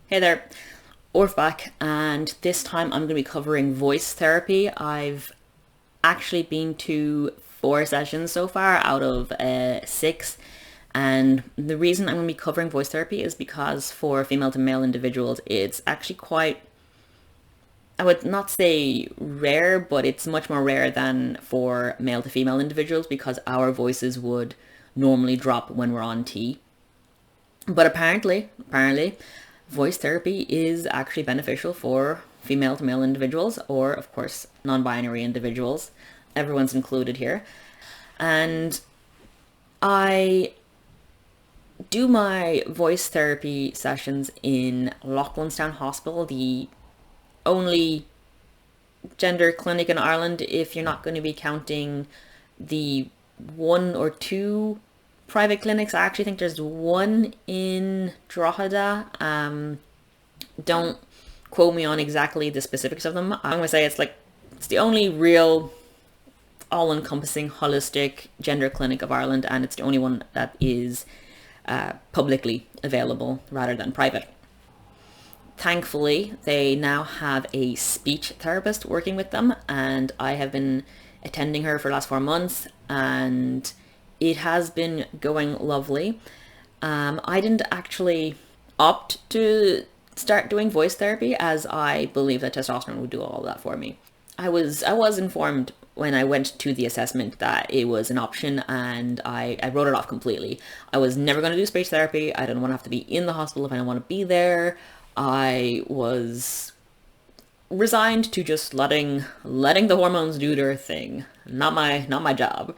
Hey there, Orf back, and this time I'm going to be covering voice therapy. I've actually been to 4 sessions so far out of six, and the reason I'm going to be covering voice therapy is because for female to male individuals, it's actually quite, I would not say rare, but it's much more rare than for male to female individuals because our voices would normally drop when we're on T. But apparently, voice therapy is actually beneficial for female to male individuals, or of course, non binary individuals. Everyone's included here. And I do my voice therapy sessions in Loughlinstown Hospital, the only gender clinic in Ireland, if you're not going to be counting the one or two private clinics. I actually think there's one in Drogheda. Don't quote me on exactly the specifics of them. I'm gonna say it's the only real all-encompassing holistic gender clinic of Ireland, and it's the only one that is publicly available rather than private. Thankfully, they now have a speech therapist working with them, and I have been attending her for the last 4 months, and it has been going lovely. I didn't actually opt to start doing voice therapy as I believe that testosterone would do all that for me. I was informed when I went to the assessment that it was an option, and I wrote it off completely. I was never going to do speech therapy. I didn't want to have to be in the hospital if I didn't want to be there. I was resigned to just letting the hormones do their thing. Not my job.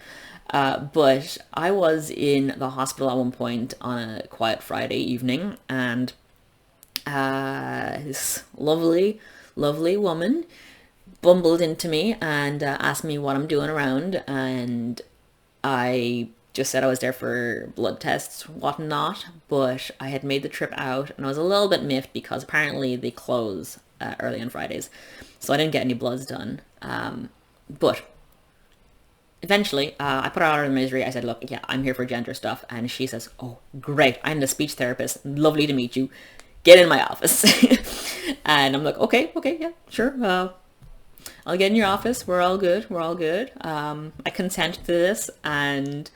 But I was in the hospital at one point on a quiet Friday evening, and this lovely woman bumbled into me and asked me what I'm doing around, and I just said I was there for blood tests, whatnot, but I had made the trip out, and I was a little bit miffed because apparently they close early on Fridays, so I didn't get any bloods done. But eventually, I put her out of her misery. I said, look, yeah, I'm here for gender stuff. And she says, oh, great. I'm the speech therapist. Lovely to meet you. Get in my office. And I'm like, okay, yeah, sure. I'll get in your office. We're all good. We're all good. I consent to this. And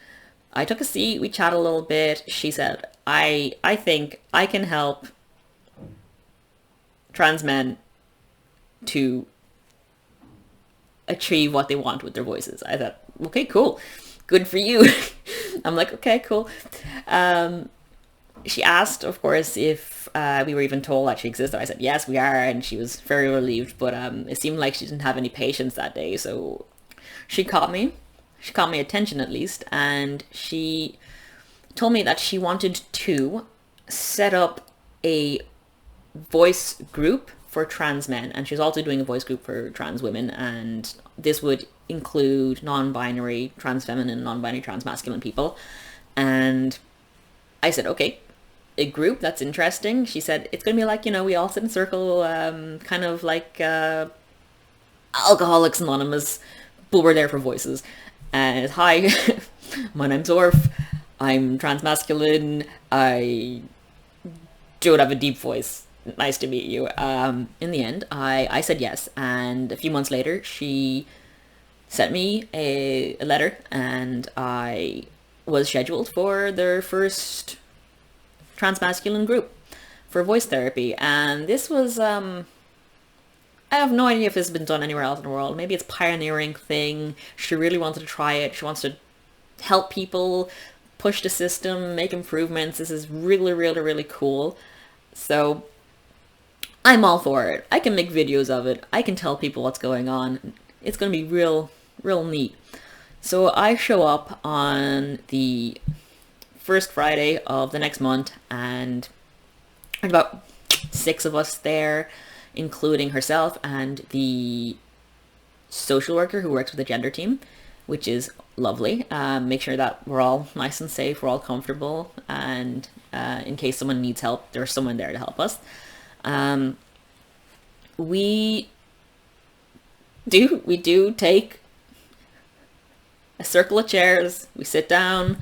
I took a seat. We chatted a little bit. She said, I think I can help trans men to achieve what they want with their voices. I thought, okay, cool. Good for you. I'm like, okay, cool. She asked, of course, if we were even told that she existed. I said, yes, we are. And she was very relieved. But it seemed like she didn't have any patience that day. So she caught me. She caught my attention at least. And she told me that she wanted to set up a voice group for trans men, and she's also doing a voice group for trans women, and this would include non-binary, trans feminine, non-binary, trans masculine people. And I said, okay, a group, that's interesting. She said, it's going to be like, we all sit in a circle, kind of like Alcoholics Anonymous, but we're there for voices. And hi, my name's Orf, I'm transmasculine, I don't have a deep voice, nice to meet you. In the end, I said yes, and a few months later, she sent me a letter, and I was scheduled for their first transmasculine group for voice therapy. And this was, I have no idea if this has been done anywhere else in the world. Maybe it's a pioneering thing. She really wanted to try it. She wants to help people push the system, make improvements. This is really, really, really cool. So I'm all for it. I can make videos of it. I can tell people what's going on. It's going to be real neat. So I show up on the first Friday of the next month, and there's about 6 of us there, including herself and the social worker who works with the gender team, which is lovely. Make sure that we're all nice and safe, we're all comfortable, and in case someone needs help, there's someone there to help us. We do take a circle of chairs, we sit down,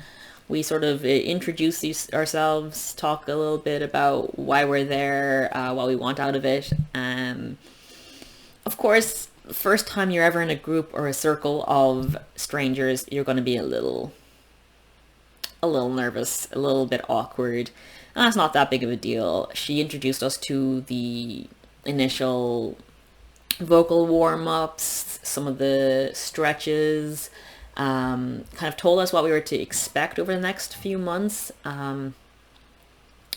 We sort of introduce ourselves, talk a little bit about why we're there, what we want out of it. Of course, first time you're ever in a group or a circle of strangers, you're going to be a little nervous, a little bit awkward. And that's not that big of a deal. She introduced us to the initial vocal warm-ups, some of the stretches, kind of told us what we were to expect over the next few months. And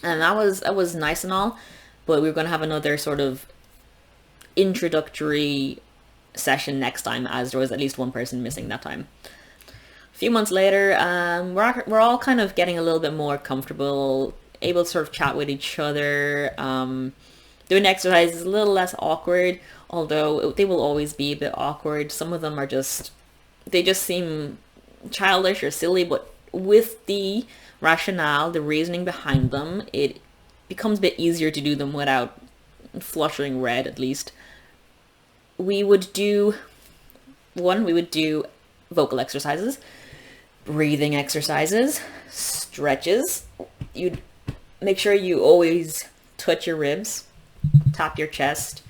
that was nice and all, but we were going to have another sort of introductory session next time, as there was at least one person missing that time. A few months later, we're all kind of getting a little bit more comfortable, able to sort of chat with each other. Doing exercise is a little less awkward, although they will always be a bit awkward. Some of them are they just seem childish or silly, but with the rationale, the reasoning behind them, it becomes a bit easier to do them without flushing red, at least. We would do vocal exercises, breathing exercises, stretches. You'd make sure you always touch your ribs, tap your chest,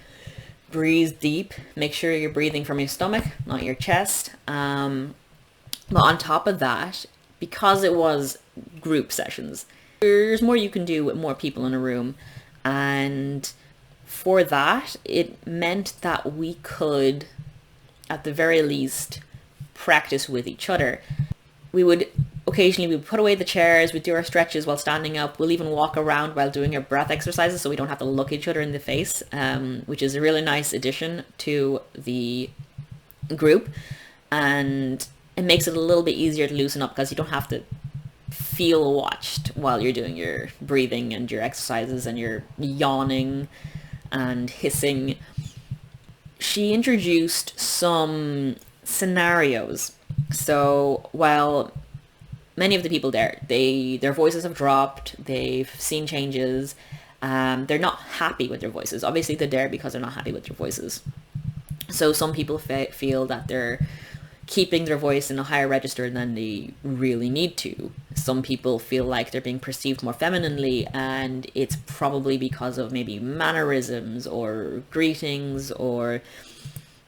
breathe deep. Make sure you're breathing from your stomach, not your chest. But on top of that, because it was group sessions, there's more you can do with more people in a room. And for that, it meant that we could, at the very least, practice with each other. We would put away the chairs, we'd do our stretches while standing up. We'll even walk around while doing our breath exercises so we don't have to look each other in the face, which is a really nice addition to the group. And it makes it a little bit easier to loosen up because you don't have to feel watched while you're doing your breathing and your exercises and your yawning and hissing. She introduced some scenarios. So while many of the people there, their voices have dropped, they've seen changes, they're not happy with their voices. Obviously they're there because they're not happy with their voices. So some people feel that they're keeping their voice in a higher register than they really need to. Some people feel like they're being perceived more femininely, and it's probably because of maybe mannerisms or greetings or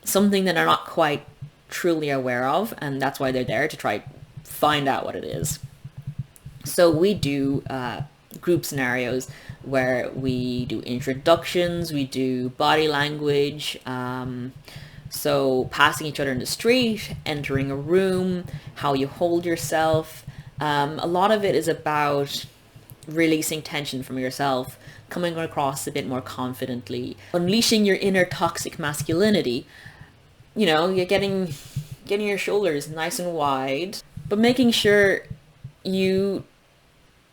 something that they're not quite truly aware of, and that's why they're there to try find out what it is. So we do group scenarios where we do introductions, we do body language, so passing each other in the street, entering a room, how you hold yourself. A lot of it is about releasing tension from yourself, coming across a bit more confidently, unleashing your inner toxic masculinity. You know, you're getting your shoulders nice and wide, but making sure you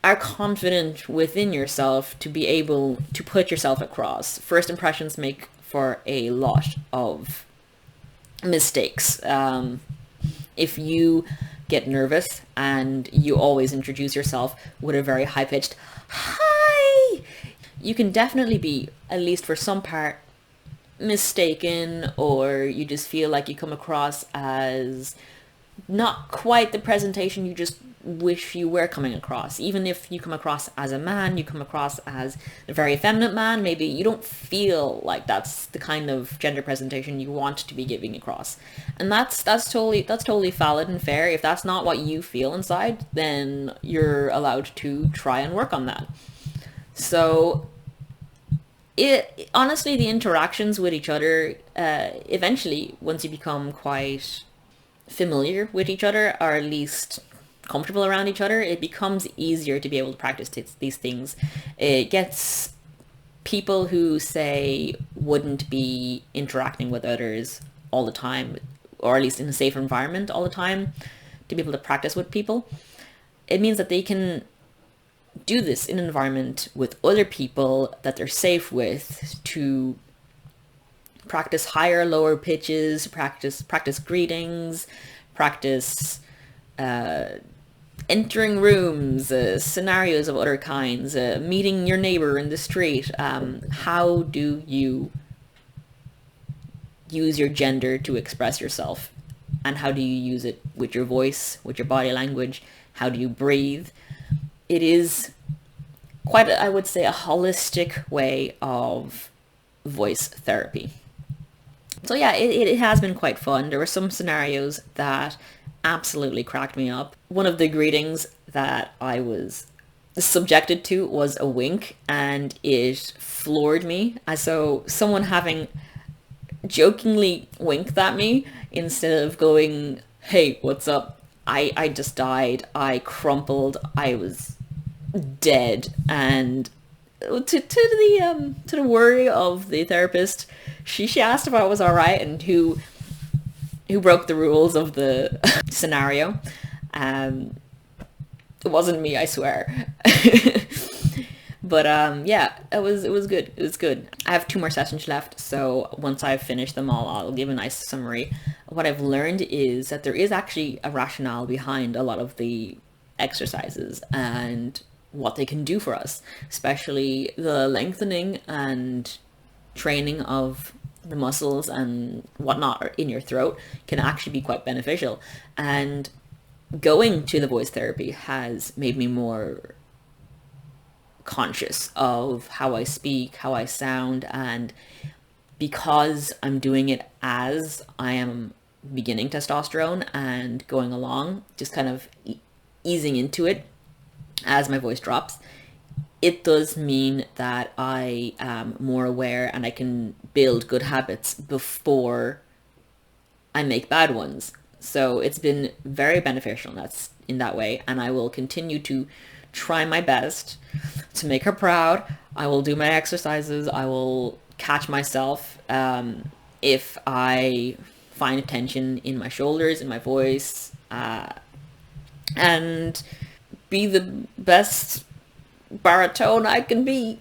are confident within yourself to be able to put yourself across. First impressions make for a lot of mistakes. If you get nervous and you always introduce yourself with a very high-pitched hi, you can definitely be, at least for some part, mistaken, or you just feel like you come across as not quite the presentation you just wish you were coming across. Even if you come across as a man, you come across as a very effeminate man, maybe you don't feel like that's the kind of gender presentation you want to be giving across. And that's totally valid and fair. If that's not what you feel inside, then you're allowed to try and work on that. So honestly, the interactions with each other, eventually, once you become quite familiar with each other, or at least comfortable around each other, it becomes easier to be able to practice these things. It gets people who, say, wouldn't be interacting with others all the time, or at least in a safe environment all the time, to be able to practice with people. It means that they can do this in an environment with other people that they're safe with, to practice higher, lower pitches, practice greetings, practice entering rooms, scenarios of other kinds, meeting your neighbor in the street. How do you use your gender to express yourself? And how do you use it with your voice, with your body language, how do you breathe. It is quite, I would say, a holistic way of voice therapy. So yeah, it has been quite fun. There were some scenarios that absolutely cracked me up. One of the greetings that I was subjected to was a wink, and it floored me. So someone having jokingly winked at me instead of going, "Hey, what's up?" I just died. I crumpled. I was dead. And to the worry of the therapist, she asked if I was all right and who broke the rules of the scenario. Um, it wasn't me, I swear. But yeah, it was good. It was good. I have 2 more sessions left, so once I've finished them all, I'll give a nice summary. What I've learned is that there is actually a rationale behind a lot of the exercises and what they can do for us, especially the lengthening and training of the muscles and whatnot in your throat can actually be quite beneficial. And going to the voice therapy has made me more conscious of how I speak, how I sound, and because I'm doing it as I am beginning testosterone and going along, just kind of easing into it as my voice drops, it does mean that I am more aware and I can build good habits before I make bad ones. So it's been very beneficial in that way, and I will continue to try my best to make her proud. I will do my exercises. I will catch myself if I find tension in my shoulders, in my voice, and be the best baritone I can be.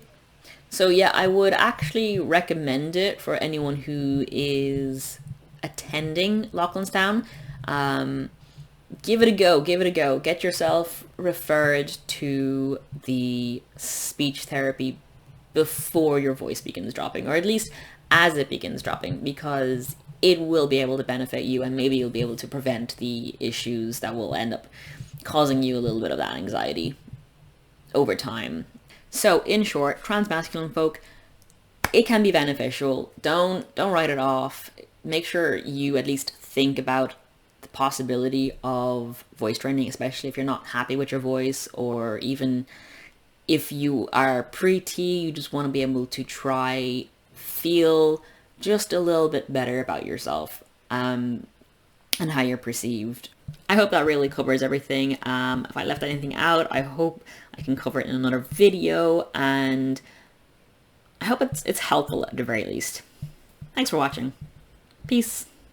So yeah, I would actually recommend it for anyone who is attending Loughlinstown. Give it a go. Give it a go. Get yourself referred to the speech therapy before your voice begins dropping, or at least as it begins dropping, because it will be able to benefit you, and maybe you'll be able to prevent the issues that will end up causing you a little bit of that anxiety over time. So in short, transmasculine folk, it can be beneficial. Don't write it off. Make sure you at least think about the possibility of voice training, especially if you're not happy with your voice, or even if you are pre-T, you just want to be able to try feel just a little bit better about yourself, and how you're perceived. I hope that really covers everything. If I left anything out, I hope I can cover it in another video, and I hope it's helpful at the very least. Thanks for watching. Peace.